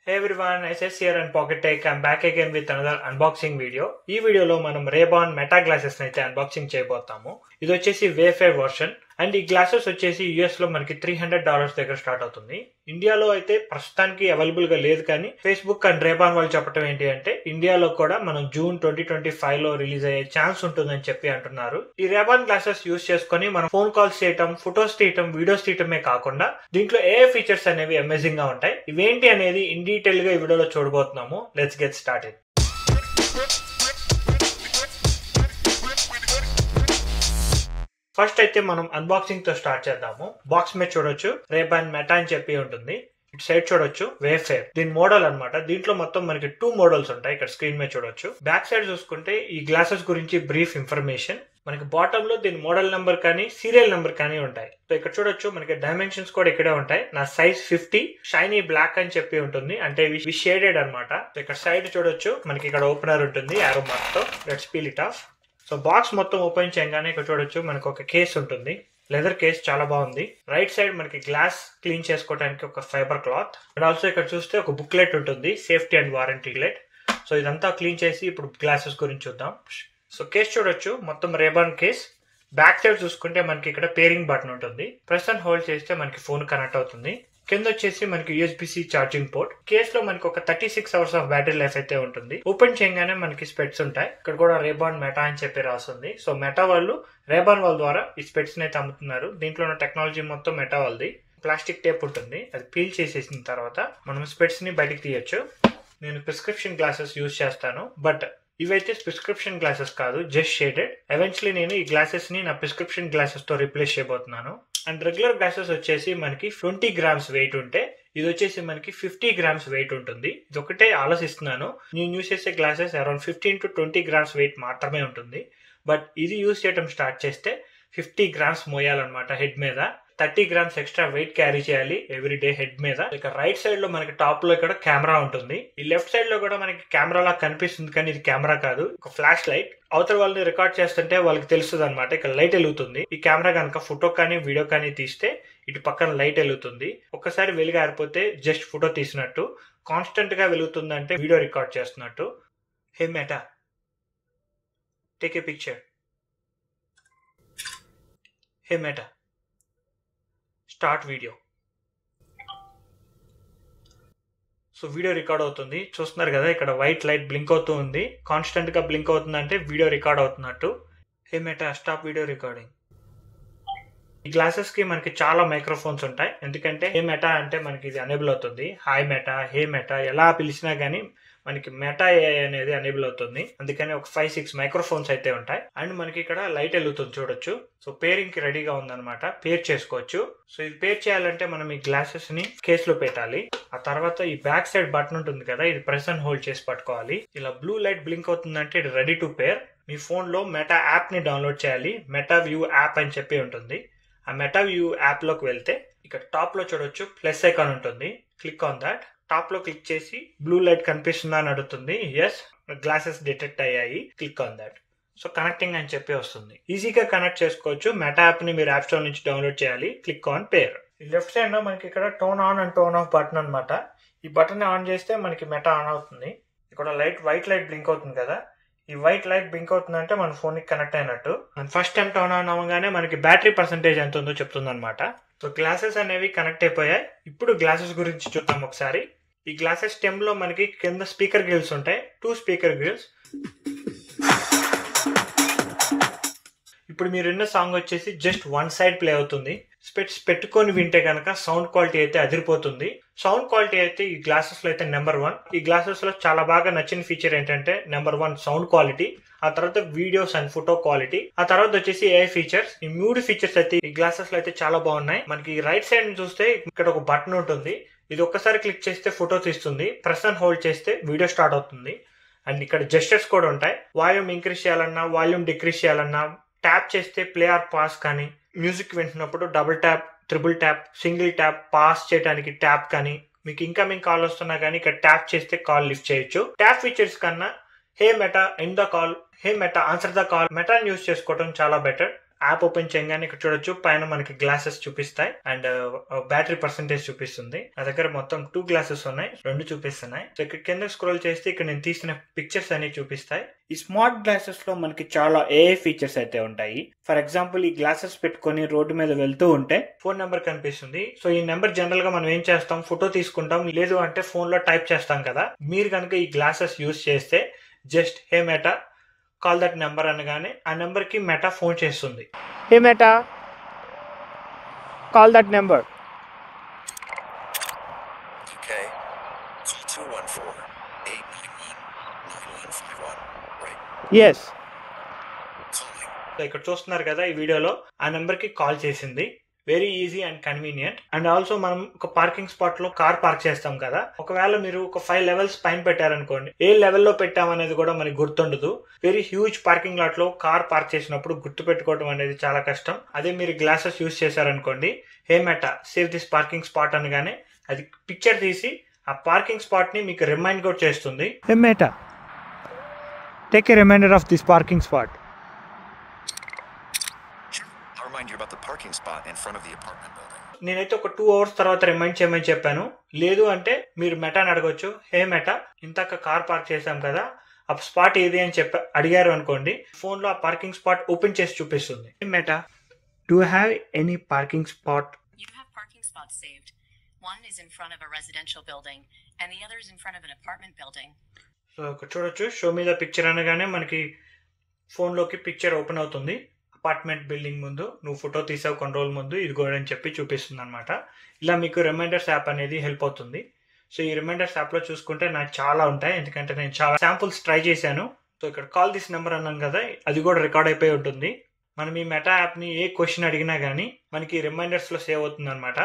Hey everyone, SS here and Pocket Tech. I'm back again with another unboxing video. ఈ వీడియోలో మనం Ray-Ban meta glasses అయితే unboxing చేయబోతాము. ఇది వచ్చేసి వేఫేర్ వర్షన్ అండ్ ఈ గ్లాసెస్ వచ్చేసి యుఎస్ లో మనకి $300 దగ్గర స్టార్ట్ అవుతుంది. ఇండియాలో అయితే ప్రస్తుతానికి అవైలబుల్ గా లేదు, కానీ ఫేస్బుక్ అండ్ రేబాన్ వాళ్ళు చెప్పడం ఏంటి అంటే ఇండియాలో కూడా మనం జూన్ 2025 లో రిలీజ్ అయ్యే ఛాన్స్ ఉంటుందని చెప్పి అంటున్నారు. ఈ రేబాన్ గ్లాసెస్ యూస్ చేసుకుని మనం ఫోన్ కాల్స్ చేయటం, ఫొటోస్ తీయటం, వీడియోస్ తీయటమే కాకుండా దీంట్లో ఏ ఫీచర్స్ అనేవి అమేజింగ్ గా ఉంటాయి. ఇవేంటి అనేది ఇన్ డీటెయిల్ గా ఈ వీడియోలో చూడబోతున్నాము. Let's get started. ఫస్ట్ అయితే మనం అన్బాక్సింగ్ తో స్టార్ట్ చేద్దాము. బాక్స్ మీద చూడొచ్చు రేబాన్ మెటా అని చెప్పి ఉంటుంది. ఇటు సైడ్ చూడొచ్చు వేఫేర్, దీని మోడల్ అన్నమాట. దీంట్లో మొత్తం మనకి 2 మోడల్స్ ఉంటాయి. ఇక్కడ స్క్రీన్ మీద చూడొచ్చు. బ్యాక్ సైడ్ చూసుకుంటే ఈ గ్లాసెస్ గురించి బ్రీఫ్ ఇన్ఫర్మేషన్, మనకి బాటమ్ లో దీని మోడల్ నెంబర్ కానీ సీరియల్ నెంబర్ కానీ ఉంటాయి. సో ఇక్కడ చూడొచ్చు మనకి డైమెన్షన్స్ కూడా ఇక్కడే ఉంటాయి. నా సైజ్ 50, షైనీ బ్లాక్ అని చెప్పి ఉంటుంది, అంటే ఇవి షేడెడ్ అనమాట. సో ఇక్కడ సైడ్ చూడొచ్చు మనకి ఇక్కడ ఓపెనర్ ఉంటుంది యారో మార్క్ తో. Let's peel it of. So box మొత్తం ఓపెన్ చేయగానే ఇక్కడ చూడొచ్చు మనకు ఒక కేస్ ఉంటుంది. లెదర్ కేస్ చాలా బాగుంది. రైట్ సైడ్ మనకి గ్లాస్ క్లీన్ చేసుకోవడానికి ఒక ఫైబర్ క్లాత్ అండ్ ఆల్సో ఇక్కడ చూస్తే ఒక బుక్లెట్ ఉంటుంది, safety and warranty let. So ఇదంతా క్లీన్ చేసి ఇప్పుడు గ్లాసెస్ గురించి చూద్దాం. సో కేస్ చూడొచ్చు మొత్తం రేబాన్ కేస్. బ్యాక్ సైడ్ చూసుకుంటే మనకి ఇక్కడ పేరింగ్ బటన్ ఉంటుంది. ప్రెస్ అండ్ హోల్డ్ చేస్తే మనకి ఫోన్ కనెక్ట్ అవుతుంది. కింద వచ్చేసి మనకి USB-C ఛార్జింగ్ పోర్ట్. కేస్ లో మనకి ఒక 36 అవర్స్ ఆఫ్ బ్యాటరీ లైఫ్ అయితే ఉంటుంది. ఓపెన్ చేయగానే మనకి స్పెట్స్ ఉంటాయి. ఇక్కడ కూడా రేబాన్ మెటా అని చెప్పి రాస్తుంది. సో మెటా వాళ్ళు రేబాన్ వాళ్ళ ద్వారా ఈ స్పెట్స్ అయితే అమ్ముతున్నారు. దీంట్లో ఉన్న టెక్నాలజీ మొత్తం మెటా వాళ్ళది. ప్లాస్టిక్ టేప్ ఉంటుంది, అది పీల్ చేసేసిన తర్వాత మనం స్పెట్స్ ని బయటికి తీయొచ్చు. నేను ప్రిస్క్రిప్షన్ గ్లాసెస్ యూజ్ చేస్తాను, బట్ ఇవైతే ప్రిస్క్రిప్షన్ గ్లాసెస్ కాదు, జస్ట్ షేడెడ్. ఎవెన్చువల్లీ నేను ఈ గ్లాసెస్ ని నా ప్రిస్క్రిప్షన్ గ్లాసెస్ తో రీప్లేస్ చేయబోతున్నాను. అండ్ రెగ్యులర్ గ్లాసెస్ వచ్చేసి మనకి 20 గ్రామ్స్ వెయిట్ ఉంటే ఇది వచ్చేసి మనకి 50 గ్రామ్స్ వెయిట్ ఉంటుంది. ఇది ఒకటే ఆలోచిస్తున్నాను, నేను యూజ్ చేసే glasses around 15 to 20 grams wait మాత్రమే ఉంటుంది. బట్ ఇది యూజ్ చేయడం స్టార్ట్ చేస్తే 50 గ్రామ్స్ మోయాలన్నమాట హెడ్ మీద. 30 గ్రామ్స్ ఎక్స్ట్రా వెయిట్ క్యారీ చేయాలి ఎవ్రీ డే హెడ్ మీద. ఇక రైట్ సైడ్ లో మనకి టాప్ లో ఇక్కడ కెమెరా ఉంటుంది. ఈ లెఫ్ట్ సైడ్ లో కూడా మనకి కెమెరా లా కనిపిస్తుంది, కానీ ఇది కెమెరా కాదు, ఒక ఫ్లాష్ లైట్. అవతల వాళ్ళని రికార్డ్ చేస్తుంటే వాళ్ళకి తెలుస్తుంది అనమాట, ఇక్కడ లైట్ వెలుగుతుంది. ఈ కెమెరా కనుక ఫోటో కానీ వీడియో కానీ తీస్తే ఇటు పక్కన లైట్ వెలుగుతుంది. ఒక్కసారి వెలుగు ఆరిపోతే జస్ట్ ఫోటో తీసినట్టు, కాన్స్టెంట్ గా వెలుగుతుంది అంటే వీడియో రికార్డ్ చేస్తున్నట్టు. Hey Meta, take a picture. Hey Meta, start video. So video record అవుతుంది, చూస్తున్నారు కదా. ఇక్కడ వైట్ లైట్ బ్లింక్ అవుతూ ఉంది, కాన్స్టెంట్ గా బ్లింక్ అవుతుంది అంటే వీడియో రికార్డ్ అవుతున్నట్టు. హే మెటా, స్టాప్ వీడియో రికార్డింగ్. ఈ గ్లాసెస్ కి మనకి చాలా మైక్రోఫోన్స్ ఉంటాయి, ఎందుకంటే హే మెటా అంటే మనకి ఇది అనేబుల్ అవుతుంది. హాయ్ మెటా, హే మెటా ఎలా పిలిచినా గానీ మనకి మెటా AI అనేది అనేబుల్ అవుతుంది. అందుకని ఒక 5-6 మైక్రోఫోన్స్ అయితే ఉంటాయి. అండ్ మనకి ఇక్కడ లైట్ వెలుగుతుంది చూడొచ్చు. సో పేరింగ్ కి రెడీగా ఉందన్నమాట, పేర్ చేసుకోవచ్చు. సో ఇది పేర్ చేయాలంటే మనం ఈ గ్లాసెస్ ని కేస్ లో పెట్టాలి. ఆ తర్వాత ఈ బ్యాక్ సైడ్ బటన్ ఉంటుంది కదా, ఇది ప్రెస్ అండ్ హోల్డ్ చేసి పట్టుకోవాలి. ఇలా బ్లూ లైట్ బ్లింక్ అవుతుందంటే ఇది ready to pair. Me phone లో మెటా యాప్ ని డౌన్లోడ్ చేయాలి. మెటా వ్యూ యాప్ అని చెప్పి ఉంటుంది. ఆ మెటా వ్యూ యాప్ లోకి వెళ్తే ఇక్కడ టాప్ లో చూడొచ్చు ప్లస్ ఐకాన్ ఉంటుంది. Click on that. టాప్ లో క్లిక్ చేసి బ్లూ లైట్ కనిపిస్తుందా అని అడుగుతుంది. ఎస్, గ్లాసెస్ డిటెక్ట్ అయ్యాయి. Click on that. So connecting అని చెప్పి వస్తుంది. ఈజీగా కనెక్ట్ చేసుకోవచ్చు. మెటా యాప్ ని మీరు యాప్ స్టోర్ నుంచి డౌన్లోడ్ చేయాలి. Click on pair. Left side లో మనకి ఇక్కడ tone on and tone of button అనమాట. ఈ బటన్ ఆన్ చేస్తే మనకి మెటా ఆన్ అవుతుంది. ఇక్కడ వైట్ లైట్ బ్లింక్ అవుతుంది కదా, ఈ వైట్ లైట్ బ్లింక్ అవుతుందంటే మన ఫోన్ కి కనెక్ట్ అయినట్టు. ఫస్ట్ టైం టర్న్ ఆన్ అవ్వగానే మనకి బ్యాటరీ పర్సెంటేజ్ ఎంత ఉందో చెప్తుంది అనమాట. సో గ్లాసెస్ అనేవి కనెక్ట్ అయిపోయాయి. ఇప్పుడు గ్లాసెస్ గురించి చూద్దాం ఒకసారి. ఈ గ్లాసెస్ స్టెమ్ లో మనకి కింద స్పీకర్ గ్రిల్స్ ఉంటాయి, 2 స్పీకర్ గ్రిల్స్. ఇప్పుడు మీరు విన్న సాంగ్ వచ్చేసి జస్ట్ 1 సైడ్ ప్లే అవుతుంది. స్పెట్స్ పెట్టుకొని వింటే కనుక సౌండ్ క్వాలిటీ అయితే అదిరిపోతుంది. సౌండ్ క్వాలిటీ అయితే ఈ గ్లాసెస్ లో అయితే నెంబర్ 1. ఈ గ్లాసెస్ లో చాలా బాగా నచ్చిన ఫీచర్ ఏంటంటే నెంబర్ 1 సౌండ్ క్వాలిటీ, ఆ తర్వాత వీడియోస్ అండ్ ఫోటో క్వాలిటీ, ఆ తర్వాత వచ్చేసి AI ఫీచర్స్. ఈ 3 ఫీచర్స్ అయితే ఈ గ్లాసెస్ లో అయితే చాలా బాగున్నాయి. మనకి రైట్ సైడ్ చూస్తే ఇక్కడ ఒక బటన్ ఉంటుంది. ఇది ఒక్కసారి క్లిక్ చేస్తే ఫోటో తీస్తుంది. ప్రెస్ అండ్ హోల్డ్ చేస్తే వీడియో స్టార్ట్ అవుతుంది. అండ్ ఇక్కడ జెస్చర్స్ కూడా ఉంటాయి. వాల్యూమ్ ఇంక్రీజ్ చేయాలన్నా, వాల్యూమ్ డిక్రీజ్ చేయాలన్నా, ట్యాప్ చేస్తే ప్లే ఆర్ పాస్ కానీ, మ్యూజిక్ వింటున్నప్పుడు double tap, triple tap, single tap, pause చేయడానికి ట్యాప్ కానీ, మీకు ఇన్కమింగ్ కాల్ వస్తున్నా కానీ ఇక్కడ ట్యాప్ చేస్తే కాల్ లిఫ్ట్ చేయొచ్చు. ట్యాప్ ఫీచర్స్ కన్నా hey Meta end the call, hey Meta answer the call, మెటాని యూజ్ చేసుకోవడం చాలా బెటర్. యాప్ ఓపెన్ చేయగానే ఇక్కడ చూడొచ్చు పైన మనకి గ్లాసెస్ చూపిస్తాయి అండ్ బ్యాటరీ పర్సెంటేజ్ చూపిస్తుంది. నా దగ్గర మొత్తం 2 గ్లాసెస్ ఉన్నాయి, 2 చూపిస్తున్నాయి. సో ఇక్కడ కింద స్క్రోల్ చేస్తే ఇక్కడ నేను తీసిన పిక్చర్స్ అన్ని చూపిస్తాయి. ఈ స్మార్ట్ గ్లాసెస్ లో మనకి చాలా ఏఐ ఫీచర్స్ అయితే ఉంటాయి. ఫర్ ఎగ్జాంపుల్ ఈ గ్లాసెస్ పెట్టుకొని రోడ్డు మీద వెళ్తూ ఉంటే ఫోన్ నెంబర్ కనిపిస్తుంది. సో ఈ నెంబర్ జనరల్ గా మనం ఏం చేస్తాం, ఫోటో తీసుకుంటాం, లేదు అంటే ఫోన్ లో టైప్ చేస్తాం కదా. మీరు కనుక ఈ గ్లాసెస్ యూజ్ చేస్తే just hey Meta call that number అనగానే ఆ నెంబర్ కి మెటా ఫోన్ చేస్తుంది. Hey Meta call that number. Okay. Call 214-891-9151. Right. Yes. Calling. So ఇక్కడ చూస్తున్నారు కదా ఈ వీడియోలో ఆ నెంబర్ కి కాల్ చేసింది. Very easy and convenient. And also మనం ఒక పార్కింగ్ స్పాట్ లో కార్ పార్క్ చేస్తాం కదా, ఒకవేళ మీరు ఒక 5 లెవెల్స్ పైన పెట్టారనుకోండి, ఏ లెవెల్లో పెట్టామనేది కూడా మనకి గుర్తుండదు. వెరీ హ్యూజ్ పార్కింగ్ లాట్ లో కార్ పార్క్ చేసినప్పుడు గుర్తు పెట్టుకోవడం అనేది చాలా కష్టం. అదే మీరు గ్లాసెస్ యూజ్ చేశారనుకోండి, hey Meta save this parking spot అనగానే అది పిక్చర్ తీసి ఆ పార్కింగ్ స్పాట్ ని మీకు రిమైండ్ కూడా చేస్తుంది. Hey Meta take a reminder of this parking spot. I'll remind you about the parking spot in front of the apartment building. నేనైతే ఒక 2 అవర్స్ తర్వాత రిమైండ్ చేయమని చెప్పాను. లేదు అంటే మీరు మెటాని అడగొచ్చు, హే మెటా ఇంతక కార్ పార్క్ చేశాం కదా, ఆ స్పాట్ ఏది అని అడిగారు అనుకోండి, ఫోన్ లో ఆ పార్కింగ్ స్పాట్ ఓపెన్ చేసి చూపిస్తుంది. Hey Meta do have any parking spot? You have parking spots saved. One is in front of a residential building and the other is in front of an apartment building. So ఇక్కడ చూడొచ్చు, show మీద picture అనగానే మనకి phone లోకి picture open అవుతుంది. Apartment building ముందు నువ్వు photo తీసావు కొన్ని రోజుల ముందు, ఇది కూడా అని చెప్పి చూపిస్తుంది అనమాట. ఇలా మీకు రిమైండర్స్ యాప్ అనేది హెల్ప్ అవుతుంది. సో ఈ రిమైండర్స్ యాప్ లో చూసుకుంటే నాకు చాలా ఉంటాయి, ఎందుకంటే నేను చాలా శాంపుల్స్ ట్రై చేశాను. సో ఇక్కడ కాల్ దిస్ నెంబర్ అన్నాను కదా, అది కూడా రికార్డ్ అయిపోయి ఉంటుంది. మనం ఈ మెటా యాప్ ని ఏ క్వశ్చన్ అడిగినా గానీ మనకి రిమైండర్స్ లో సేవ్ అవుతుంది అనమాట.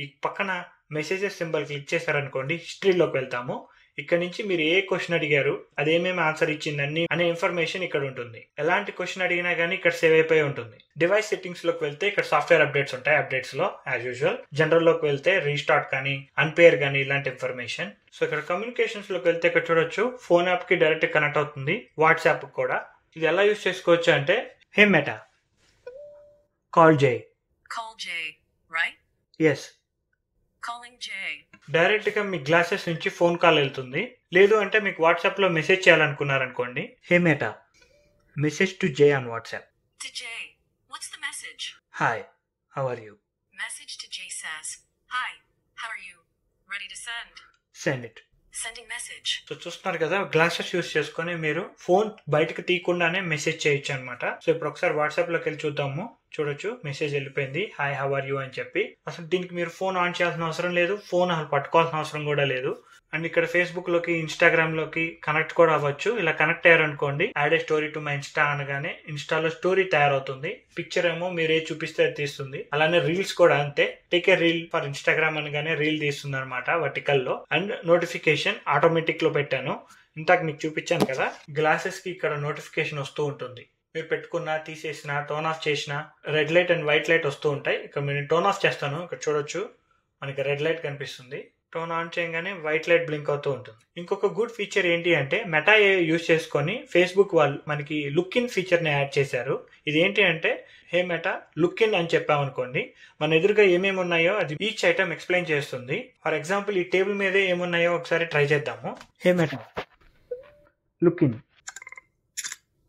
ఈ పక్కన మెసేజెస్ సింబల్ క్లిక్ చేశారనుకోండి, హిస్టరీలోకి వెళ్తాము. ఇక్కడ నుంచి మీరు ఏ క్వశ్చన్ అడిగారు, అదేమేమి ఆన్సర్ ఇచ్చిందని అనే ఇన్ఫర్మేషన్ ఇక్కడ ఉంటుంది. ఎలాంటి క్వశ్చన్ అడిగినా గానీ ఇక్కడ సేవ్ అయిపోయి ఉంటుంది. డివైస్ సెట్టింగ్స్ లోకి వెళ్తే ఇక్కడ సాఫ్ట్వేర్ అప్డేట్స్ ఉంటాయి. అప్డేట్స్ లో యాజ్ యూజువల్. జనరల్ లోకి వెళ్తే రీస్టార్ట్ కానీ అన్పేర్ కానీ ఇలాంటి ఇన్ఫర్మేషన్. సో ఇక్కడ కమ్యూనికేషన్స్ లోకి వెళ్తే ఇక్కడ చూడొచ్చు, ఫోన్ యాప్ కి డైరెక్ట్ కనెక్ట్ అవుతుంది, వాట్సాప్ కూడా. ఇది ఎలా యూజ్ చేసుకోవచ్చు అంటే, hey Meta call Jay. Call Jay, right? Yes. Calling Jay. Direct గా మీ గ్లాసెస్ నుంచి ఫోన్ కాల్ వెళ్తుంది. లేదు అంటే మీకు వాట్సాప్ లో మెసేజ్ చేయాలనుకున్నారనుకోండి, hey Meta message to Jay on WhatsApp. To Jay. What's the message? Hi how are you? Message to Jay says, Hi, how are you? Ready to send? Send it. Sending message. So చూస్తున్నారు కదా, glasses use చేసుకుని మీరు phone బయటకు తీయకుండానే message చేయొచ్చు అనమాట. So ఇప్పుడు ఒకసారి WhatsApp లోకి వెళ్ళి చూద్దాము. చూడొచ్చు, మెసేజ్ వెళ్ళిపోయింది, హాయ్ హౌ ఆర్ యూ అని చెప్పి. అసలు దీనికి మీరు ఫోన్ ఆన్ చేయాల్సిన అవసరం లేదు, ఫోన్ అసలు పట్టుకోవాల్సిన అవసరం కూడా లేదు. అండ్ ఇక్కడ ఫేస్బుక్ లోకి ఇన్స్టాగ్రామ్ లోకి కనెక్ట్ కూడా అవ్వచ్చు. ఇలా కనెక్ట్ అయ్యారనుకోండి, add a story to my Insta అనగానే ఇన్స్టాలో స్టోరీ తయారవుతుంది. పిక్చర్ ఏమో మీరు ఏది చూపిస్తే అది తీస్తుంది. అలానే రీల్స్ కూడా అంతే, take a reel for Instagram అనగానే రీల్ తీస్తుంది అనమాట వర్టికల్ లో. అండ్ నోటిఫికేషన్ ఆటోమేటిక్ లో పెట్టాను. ఇంతకు మీకు చూపించాను కదా, గ్లాసెస్ కి ఇక్కడ నోటిఫికేషన్ వస్తూ ఉంటుంది. మీరు పెట్టుకున్నా తీసేసిన టోన్ ఆఫ్ చేసిన red light and white light వస్తూ ఉంటాయి. ఇక్కడ నేను టోన్ ఆఫ్ చేస్తాను, ఇక్కడ చూడొచ్చు మనకి రెడ్ లైట్ కనిపిస్తుంది. టోన్ ఆన్ చేయగానే వైట్ లైట్ బ్లింక్ అవుతూ ఉంటుంది. ఇంకొక గుడ్ ఫీచర్ ఏంటి అంటే, మెటా యూజ్ చేసుకొని ఫేస్బుక్ వాళ్ళు మనకి లుక్ ఇన్ ఫీచర్ ని యాడ్ చేశారు. ఇది ఏంటి అంటే, హే మెటా లుక్ ఇన్ అని చెప్పామనుకోండి, మన ఎదురుగా ఏమేమి ఉన్నాయో అది ఈచ్ ఐటమ్ ఎక్స్ప్లెయిన్ చేస్తుంది. ఫర్ ఎగ్జాంపుల్ ఈ టేబుల్ మీదే ఏమున్నాయో ఒకసారి ట్రై చేద్దాము. Hey Meta look in.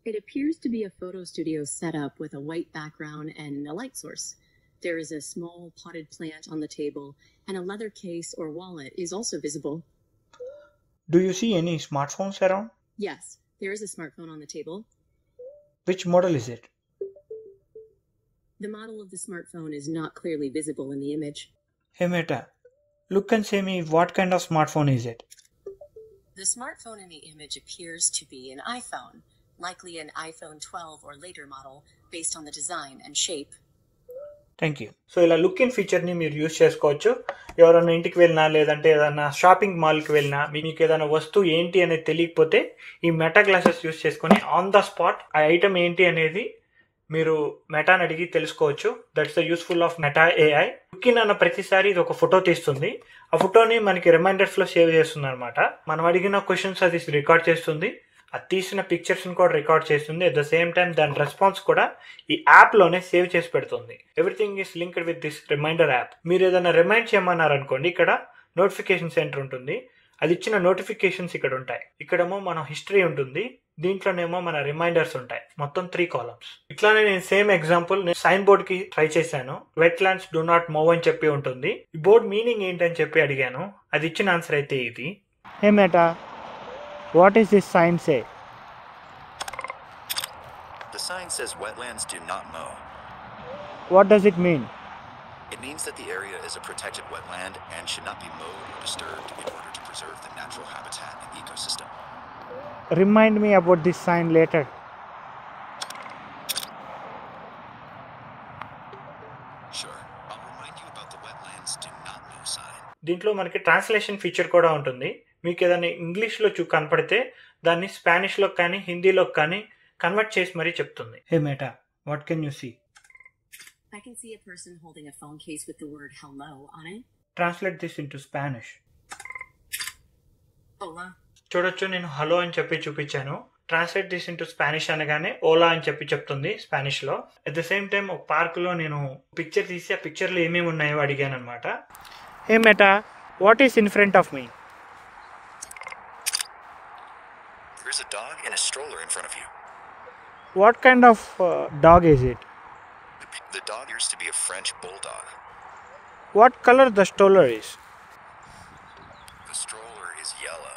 It appears to be a photo studio set up with a white background and a light source. There is a small potted plant on the table, and a leather case or wallet is also visible. Do you see any smartphones around? Yes, there is a smartphone on the table. Which model is it? The model of the smartphone is not clearly visible in the image. Hey Meta, look and say me what kind of smartphone is it? The smartphone in the image appears to be an iPhone, likely an iPhone 12 or later model based on the design and shape. Thank you. So ఇలా look in feature ని మీరు use చేసుకోవచ్చు. ఎవరైనా ఇంటికి వెళ్ళినా లేదంటే ఏదైనా shopping మాల్కి వెళ్ళినా మీకు ఏదైనా వస్తువు ఏంటి అనేది తెలియకపోతే ఈ మెటా గ్లాసెస్ యూజ్ చేసుకొని ఆన్ ద స్పాట్ ఆ ఐటమ్ ఏంటి అనేది మీరు మెటాని అడిగి తెలుసుకోవచ్చు. That's the useful of meta AI. Look in అన్న ప్రతిసారి ఇది ఒక ఫోటో తీస్తుంది. ఆ ఫోటోని మనకి రిమైండర్స్ లో సేవ్ చేస్తుంది అనమాట. మనం అడిగిన క్వశ్చన్స్ అది రికార్డ్ చేస్తుంది. అది తీసిన పిక్చర్స్ని కూడా రికార్డ్ చేస్తుంది. అట్ ద సేమ్ టైం దాని రెస్పాన్స్ కూడా ఈ యాప్లోనే సేవ్ చేసి పెడుతుంది. Everything is linked with this reminder app. మీరు ఏదైనా రిమైండ్ చేయమన్నారనుకోండి, ఇక్కడ నోటిఫికేషన్ సెంటర్ ఉంటుంది. అది ఇచ్చిన నోటిఫికేషన్స్ ఇక్కడ ఉంటాయి. ఇక్కడేమో మన హిస్టరీ ఉంటుంది, దీంట్లోనేమో మన రిమైండర్స్ ఉంటాయి. మొత్తం 3 కాలమ్స్. ఇట్లానే నేను సేమ్ ఎగ్జాంపుల్ నేను సైన్ బోర్డ్ కి ట్రై చేశాను. Wetlands do not move అని చెప్పి ఉంటుంది. ఈ బోర్డ్ మీనింగ్ ఏంటని చెప్పి అడిగాను. అది ఇచ్చిన ఆన్సర్ అయితే ఇది. Hey Meta, what is this sign say? The sign says wetlands do not mow. What does it mean? It means that the area is a protected wetland and should not be mowed or disturbed in order to preserve the natural habitat and ecosystem. Remind me about this sign later. Sure, I'll remind you about the wetlands do not mow sign. దీంట్లో మనకి translation feature కూడా ఉంటుంది. మీకు ఏదైనా ఇంగ్లీష్లో కనపడితే దాన్ని స్పానిష్లో కానీ హిందీలో కానీ కన్వర్ట్ చేసి మరీ చెప్తుంది. Hey Meta, what can you see? I can see a person holding a phone case with the word hello on it. Translate this into Spanish. Hola. చూడొచ్చు, నేను హలో అని చెప్పి చూపించాను. ట్రాన్స్లేట్ దిస్ ఇంటూ స్పానిష్ అనగానే ఓలా అని చెప్పి చెప్తుంది Spanish లో. అట్ ద సేమ్ టైం ఒక పార్క్ లో నేను పిక్చర్ తీసి ఆ పిక్చర్ లో ఏమేమి ఉన్నాయో అడిగాను అనమాట. Hey Meta, what is in front of me? There's a dog and a stroller in front of you. What kind of dog is it? The dog appears to be a French bulldog. What color the stroller is? The stroller is yellow.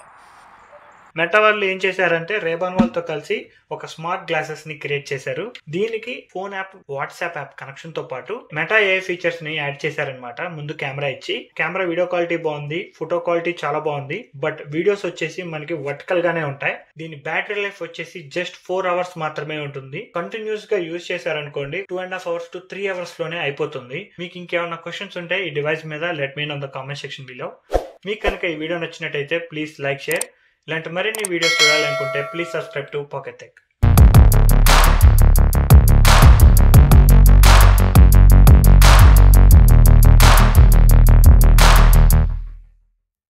Meta వాళ్ళు ఏం చేశారంటే Ray-Ban వాళ్ళతో కలిసి ఒక smart glasses ని create చేశారు. దీనికి phone app, WhatsApp app connection తో పాటు మెటా ఏ ఫీచర్స్ ని యాడ్ చేశారనమాట. ముందు కెమెరా ఇచ్చి, కెమెరా వీడియో క్వాలిటీ బాగుంది, ఫోటో క్వాలిటీ చాలా బాగుంది, బట్ వీడియోస్ వచ్చేసి మనకి వర్టికల్ గానే ఉంటాయి. దీని బ్యాటరీ లైఫ్ వచ్చేసి జస్ట్ 4 అవర్స్ మాత్రమే ఉంటుంది. కంటిన్యూస్ గా యూజ్ చేశారనుకోండి 2.5 అవర్స్ to 3 అవర్స్ లోనే అయిపోతుంది. మీకు ఇంకేమైనా క్వశ్చన్స్ ఉంటే ఈ డివైస్ మీద let me know in the comment section below. మీకు కనుక ఈ వీడియో నచ్చినట్టయితే ప్లీజ్ లైక్, షేర్. ఇలాంటి మరిన్ని వీడియోస్ చూడాలనుకుంటే please subscribe to pocket tech.